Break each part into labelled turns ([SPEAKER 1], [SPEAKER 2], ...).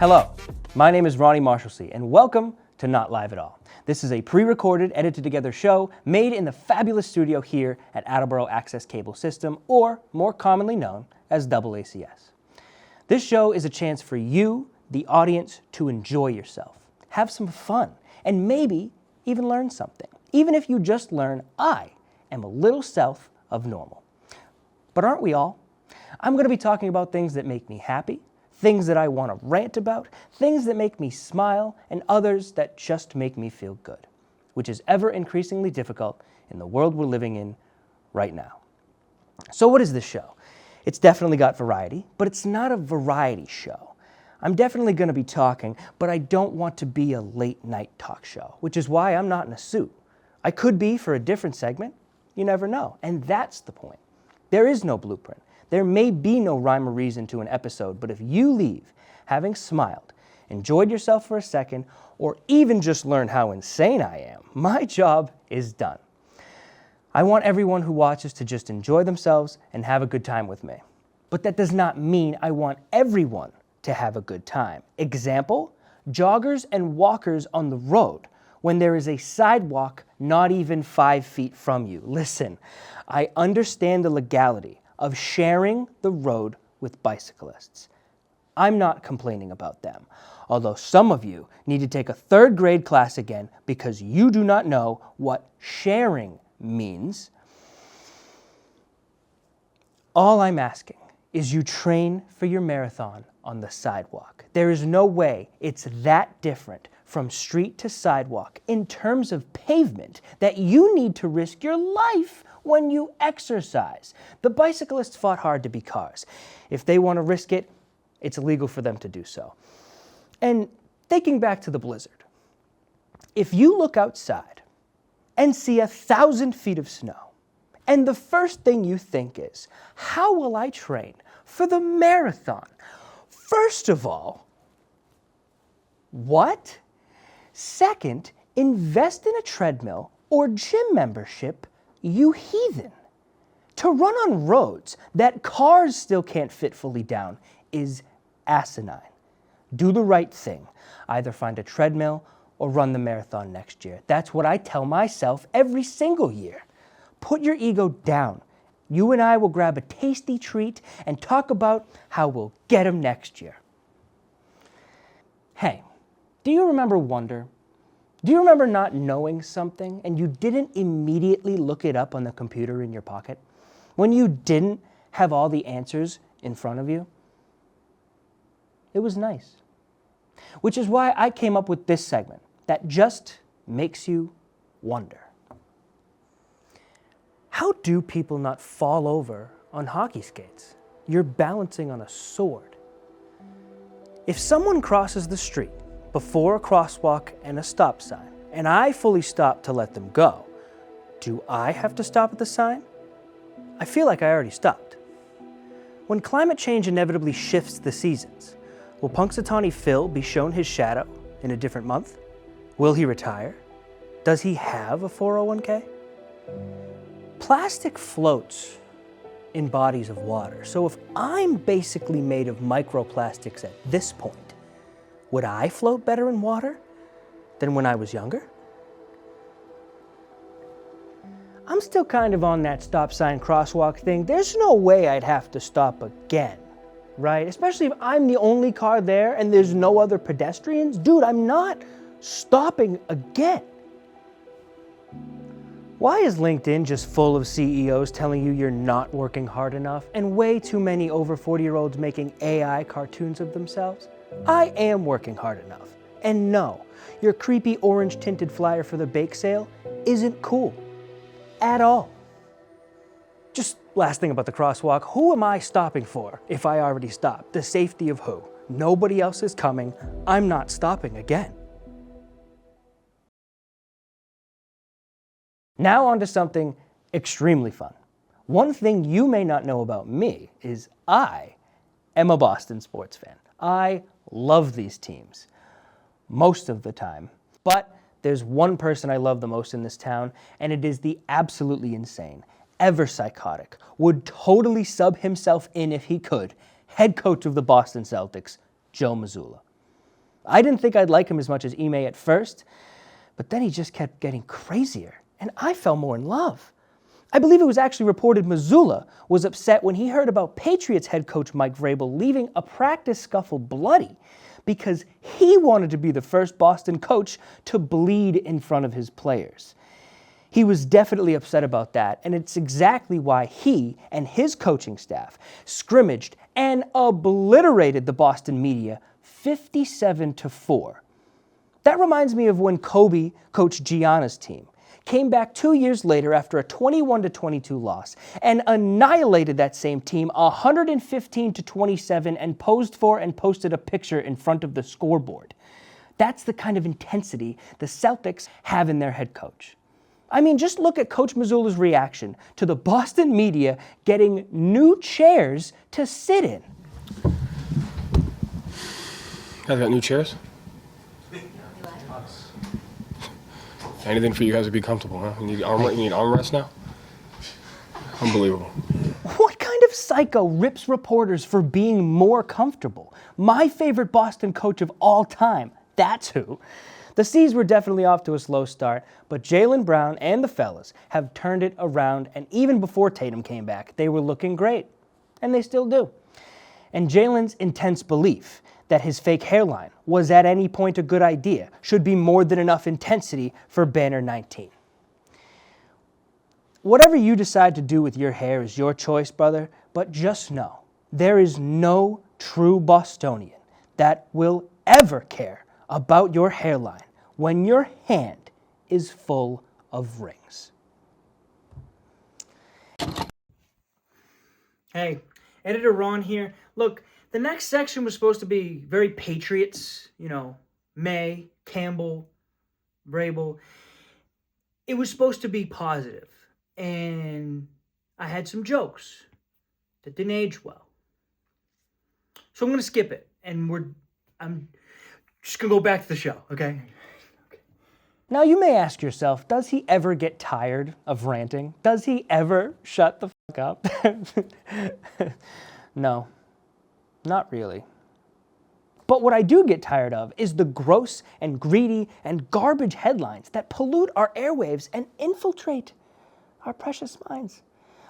[SPEAKER 1] Hello, my name is Ronny Marshalsea, and welcome to Not Live at All. This is a pre-recorded, edited together show made in the fabulous studio here at Attleboro Access Cable System, or more commonly known as AACS. This show is a chance for you, the audience, to enjoy yourself, have some fun, and maybe even learn something, even if you just learn I am a little south of normal. But aren't we all? I'm going to be talking about things that make me happy, things that I want to rant about, things that make me smile, and others that just make me feel good, which is ever increasingly difficult in the world we're living in right now. So what is this show? It's definitely got variety, but it's not a variety show. I'm definitely going to be talking, but I don't want to be a late night talk show, which is why I'm not in a suit. I could be for a different segment. You never know. And that's the point. There is no blueprint. There may be no rhyme or reason to an episode, but if you leave having smiled, enjoyed yourself for a second, or even just learned how insane I am, my job is done. I want everyone who watches to just enjoy themselves and have a good time with me. But that does not mean I want everyone to have a good time. Example, joggers and walkers on the road when there is a sidewalk not even 5 feet from you. Listen, I understand the legality of sharing the road with bicyclists. I'm not complaining about them, although some of you need to take a 3rd grade class again because you do not know what sharing means. All I'm asking is you train for your marathon on the sidewalk. There is no way it's that different from street to sidewalk in terms of pavement that you need to risk your life when you exercise. The bicyclists fought hard to be cars. If they want to risk it, it's illegal for them to do so. And thinking back to the blizzard, if you look outside and see 1,000 feet of snow, and the first thing you think is, how will I train for the marathon? First of all, what? Second, invest in a treadmill or gym membership, you heathen. To run on roads that cars still can't fit fully down is asinine. Do the right thing. Either find a treadmill or run the marathon next year. That's what I tell myself every single year. Put your ego down. You and I will grab a tasty treat and talk about how we'll get them next year. Hey, do you remember Wonder? Do you remember not knowing something and you didn't immediately look it up on the computer in your pocket? When you didn't have all the answers in front of you? It was nice. Which is why I came up with this segment that just makes you wonder. How do people not fall over on hockey skates? You're balancing on a sword. If someone crosses the street before a crosswalk and a stop sign, and I fully stop to let them go, do I have to stop at the sign? I feel like I already stopped. When climate change inevitably shifts the seasons, will Punxsutawney Phil be shown his shadow in a different month? Will he retire? Does he have a 401k? Plastic floats in bodies of water, so if I'm basically made of microplastics at this point, would I float better in water than when I was younger? I'm still kind of on that stop sign crosswalk thing. There's no way I'd have to stop again, right? Especially if I'm the only car there and there's no other pedestrians. Dude, I'm not stopping again. Why is LinkedIn just full of CEOs telling you you're not working hard enough and way too many over 40-year-olds making AI cartoons of themselves? I am working hard enough. And no, your creepy orange-tinted flyer for the bake sale isn't cool at all. Just last thing about the crosswalk, who am I stopping for if I already stopped? The safety of who? Nobody else is coming. I'm not stopping again. Now on to something extremely fun. One thing you may not know about me is I am a Boston sports fan. I love these teams most of the time, but there's one person I love the most in this town, and it is the absolutely insane, ever psychotic, would totally sub himself in if he could, head coach of the Boston Celtics, Joe Mazzulla. I didn't think I'd like him as much as Ime at first, but then he just kept getting crazier, and I fell more in love. I believe it was actually reported Mazzulla was upset when he heard about Patriots head coach Mike Vrabel leaving a practice scuffle bloody because he wanted to be the first Boston coach to bleed in front of his players. He was definitely upset about that, and it's exactly why he and his coaching staff scrimmaged and obliterated the Boston media 57-4. That reminds me of when Kobe coached Gianna's team, came back 2 years later after a 21-22 loss, and annihilated that same team 115-27 and posed for and posted a picture in front of the scoreboard. That's the kind of intensity the Celtics have in their head coach. I mean, just look at Coach Mazzulla's reaction to the Boston media getting new chairs to sit in.
[SPEAKER 2] You guys got new chairs? Anything for you guys to be comfortable, huh? You need armrests now? Unbelievable.
[SPEAKER 1] What kind of psycho rips reporters for being more comfortable? My favorite Boston coach of all time, that's who. The C's were definitely off to a slow start, but Jaylen Brown and the fellas have turned it around, and even before Tatum came back, they were looking great. And they still do. And Jaylen's intense belief that his fake hairline was at any point a good idea should be more than enough intensity for Banner 19. Whatever you decide to do with your hair is your choice, brother, but just know there is no true Bostonian that will ever care about your hairline when your hand is full of rings.
[SPEAKER 3] Hey, Editor Ron here. Look, the next section was supposed to be very Patriots, May, Campbell, Vrabel. It was supposed to be positive, and I had some jokes that didn't age well. So I'm going to skip it, and I'm just going to go back to the show, okay?
[SPEAKER 1] Now you may ask yourself, does he ever get tired of ranting? Does he ever shut the fuck up? No, not really. But what I do get tired of is the gross and greedy and garbage headlines that pollute our airwaves and infiltrate our precious minds.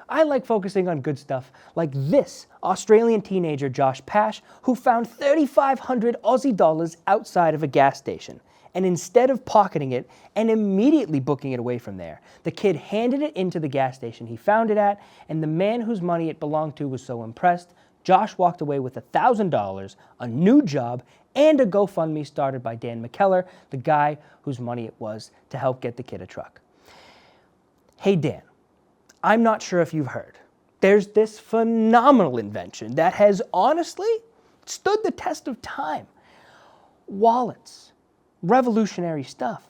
[SPEAKER 1] I like focusing on good stuff like this Australian teenager Josh Pash, who found 3,500 Aussie dollars outside of a gas station. And instead of pocketing it and immediately booking it away from there, the kid handed it into the gas station he found it at, and the man whose money it belonged to was so impressed, Josh walked away with $1,000, a new job, and a GoFundMe started by Dan McKellar, the guy whose money it was to help get the kid a truck. Hey Dan, I'm not sure if you've heard. There's this phenomenal invention that has honestly stood the test of time. Wallets. Revolutionary stuff.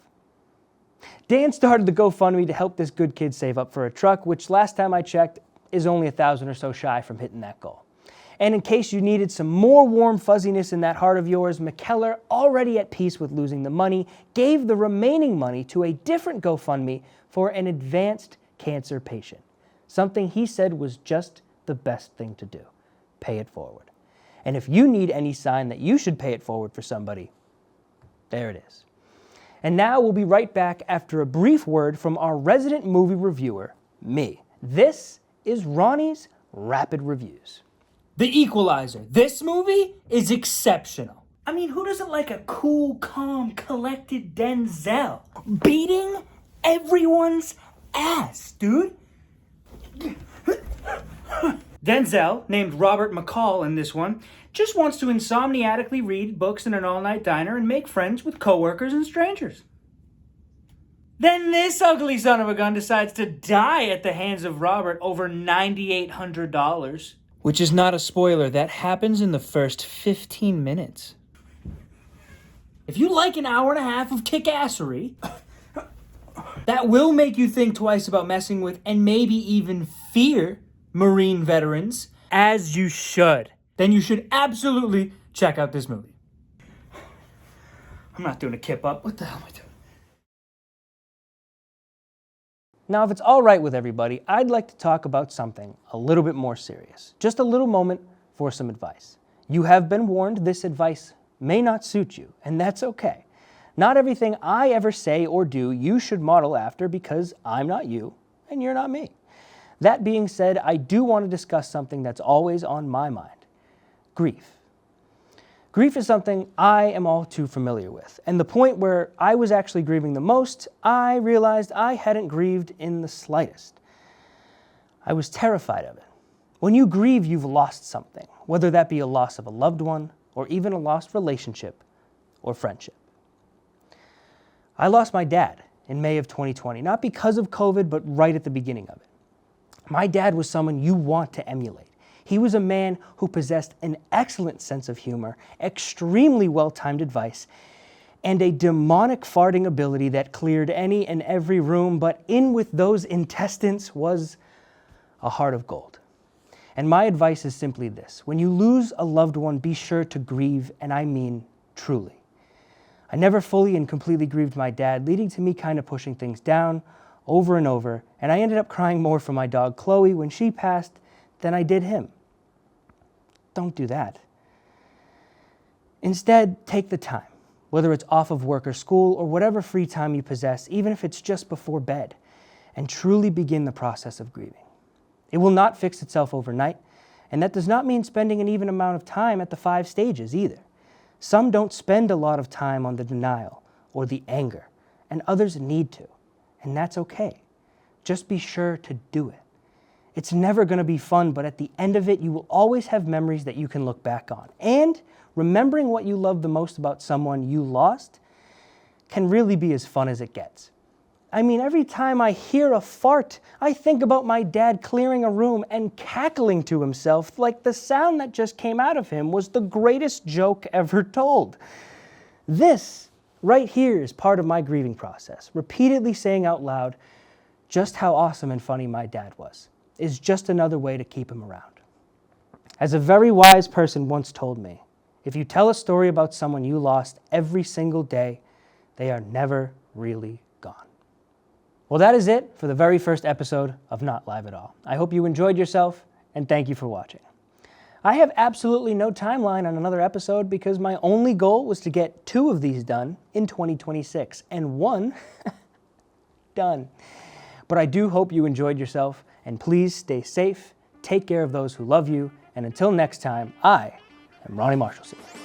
[SPEAKER 1] Dan started the GoFundMe to help this good kid save up for a truck, which last time I checked is only $1,000 or so shy from hitting that goal. And in case you needed some more warm fuzziness in that heart of yours, McKellar, already at peace with losing the money, gave the remaining money to a different GoFundMe for an advanced cancer patient. Something he said was just the best thing to do. Pay it forward. And if you need any sign that you should pay it forward for somebody, there it is. And now we'll be right back after a brief word from our resident movie reviewer, me. This is Ronnie's Rapid Reviews.
[SPEAKER 3] The Equalizer. This movie is exceptional. I mean, who doesn't like a cool, calm, collected Denzel beating everyone's ass, dude? Denzel, named Robert McCall in this one, just wants to insomniatically read books in an all-night diner and make friends with coworkers and strangers. Then this ugly son of a gun decides to die at the hands of Robert over $9,800. Which is not a spoiler, that happens in the first 15 minutes. If you like an hour and a half of kick-assery, that will make you think twice about messing with and maybe even fear Marine veterans, as you should, then you should absolutely check out this movie. I'm not doing a kip up. What the hell am I doing?
[SPEAKER 1] Now, if it's all right with everybody, I'd like to talk about something a little bit more serious. Just a little moment for some advice. You have been warned, this advice may not suit you, and that's okay. Not everything I ever say or do you should model after because I'm not you and you're not me. That being said, I do want to discuss something that's always on my mind: grief. Grief is something I am all too familiar with, and the point where I was actually grieving the most, I realized I hadn't grieved in the slightest. I was terrified of it. When you grieve, you've lost something, whether that be a loss of a loved one, or even a lost relationship or friendship. I lost my dad in May of 2020, not because of COVID, but right at the beginning of it. My dad was someone you want to emulate. He was a man who possessed an excellent sense of humor, extremely well-timed advice, and a demonic farting ability that cleared any and every room, but in with those intestines was a heart of gold. And my advice is simply this: when you lose a loved one, be sure to grieve, and I mean truly. I never fully and completely grieved my dad, leading to me kind of pushing things down over and over, and I ended up crying more for my dog Chloe when she passed than I did him. Don't do that. Instead, take the time, whether it's off of work or school or whatever free time you possess, even if it's just before bed, and truly begin the process of grieving. It will not fix itself overnight, and that does not mean spending an even amount of time at the 5 stages either. Some don't spend a lot of time on the denial or the anger, and others need to, and that's okay. Just be sure to do it. It's never going to be fun, but at the end of it, you will always have memories that you can look back on. And remembering what you love the most about someone you lost can really be as fun as it gets. I mean, every time I hear a fart, I think about my dad clearing a room and cackling to himself like the sound that just came out of him was the greatest joke ever told. This right here is part of my grieving process. Repeatedly saying out loud just how awesome and funny my dad was is just another way to keep him around. As a very wise person once told me, if you tell a story about someone you lost every single day, they are never really gone. Well, that is it for the very first episode of Not Live at All. I hope you enjoyed yourself, and thank you for watching. I have absolutely no timeline on another episode because my only goal was to get 2 of these done in 2026, and 1 done. But I do hope you enjoyed yourself, and please stay safe, take care of those who love you, and until next time, I am Ronny Marshalsea.